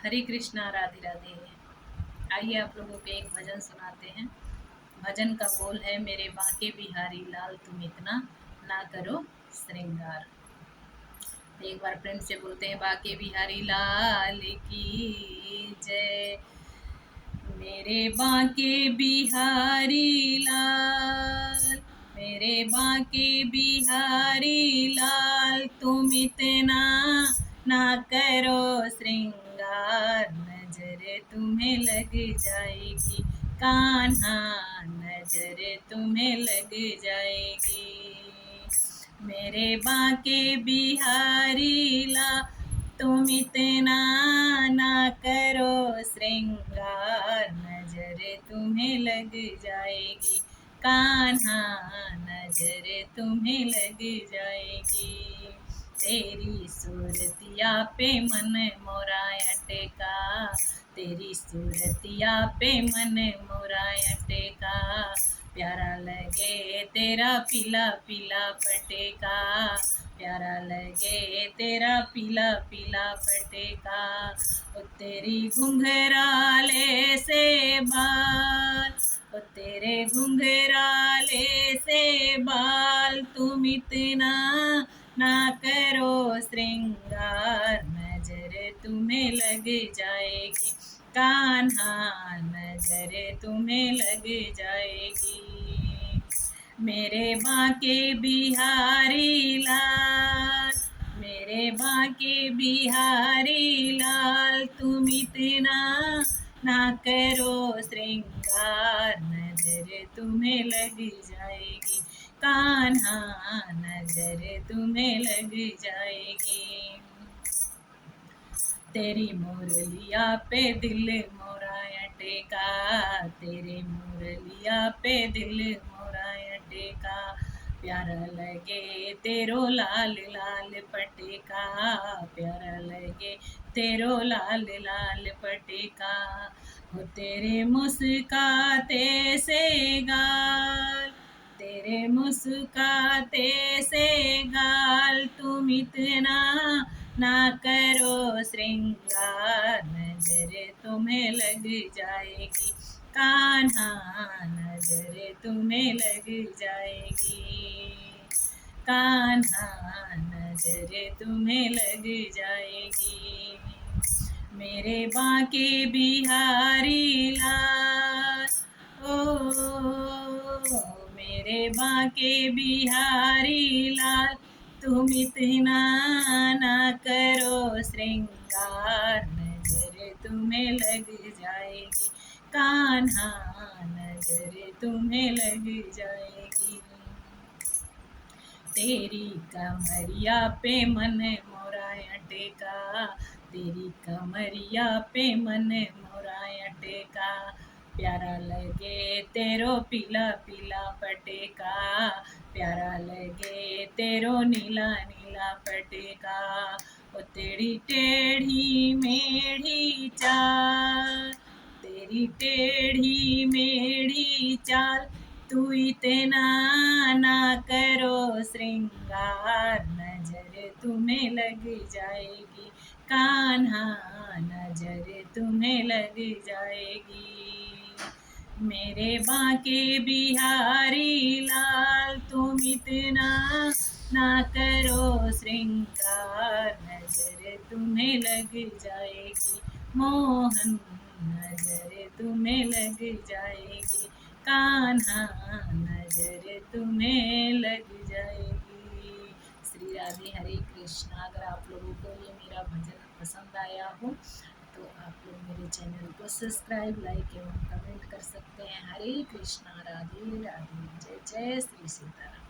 हरे कृष्णा राधे राधे। आइए आप लोगों को एक भजन सुनाते हैं। भजन का बोल है, मेरे बांके बिहारी लाल तुम इतना ना करो श्रृंगार। एक बार फ्रेंड से बोलते हैं, बांके बिहारी लाल की जय। मेरे बांके बिहारी लाल, मेरे बांके बिहारी लाल तुम इतना ना करो श्रृंगार। नजर तुम्हें लग जाएगी कान्हा, नजर तुम्हें लग जाएगी। मेरे बांके बिहारी लाल तुम इतना ना करो श्रृंगार। नजर तुम्हें लग जाएगी कान्हा, नजर तुम्हें लग जाएगी। तेरी सूरतिया पे मन मोरा अटका, तेरी सूरतिया पे मन मोरा अटका। प्यारा लगे तेरा पीला पीला पटेका, प्यारा लगे तेरा पीला पीला पटेका। ओ तेरी घुंघराले से बाल, ओ तेरे घुंघराले से बाल तुम इतना ना करो श्रृंगार। नजर तुम्हें लग जाएगी कान्हा, नजर तुम्हें लग जाएगी। मेरे बांके बिहारी लाल, मेरे बांके बिहारी लाल तुम इतना ना करो श्रृंगार। नजर तुम्हें लग जाएगी कान्हा, नजर तुम्हें लग जाएगी। तेरी मुरलिया पे दिल मोरा अटका, तेरे मुरलिया पे दिल मोरा अटका। प्यारा लगे तेरो लाल लाल पटेका, प्यारा लगे तेरो लाल लाल पटेका। हो तेरे मुस्काते से गाल, तेरे मुस्काते से गाल तुम इतना ना करो श्रृंगार। नजर तुम्हें लग जाएगी कान्हा, नजर तुम्हें लग जाएगी कान्हा, नजर तुम्हें लग जाएगी। मेरे बांके बिहारी लाल, ओ मेरे बांके बिहारी लाल तुम इतना ना करो श्रृंगार। नजर तुम्हें लग जाएगी कान्हा, नजर तुम्हें लग जाएगी। तेरी कमरिया पे मन मोरा अटका, तेरी कमरिया पे मन मोरा अटका। प्यारा लगे तेरो पीला पीला पटेका, प्यारा लगे तेरो नीला नीला पटेका। ओ तेरी टेढ़ी मेढ़ी चाल, तेरी टेढ़ी मेढ़ी चाल तू इतना ना करो श्रृंगार। नजर तुम्हें लग जाएगी कान्हा, नजर तुम्हें लग जाएगी। मेरे बांके बिहारी लाल तुम इतना ना करो श्रृंगार। नजर तुम्हें लग जाएगी मोहन, नजर तुम्हें लग जाएगी कान्हा, नजर तुम्हें लग जाएगी। श्री राधे हरे कृष्णा। अगर आप लोगों को ये मेरा भजन पसंद आया हो तो आप लोग मेरे चैनल को सब्सक्राइब, लाइक एवं कमेंट कर सकते हैं। हरे कृष्णा राधे राधे, जय जय श्री सीताराम।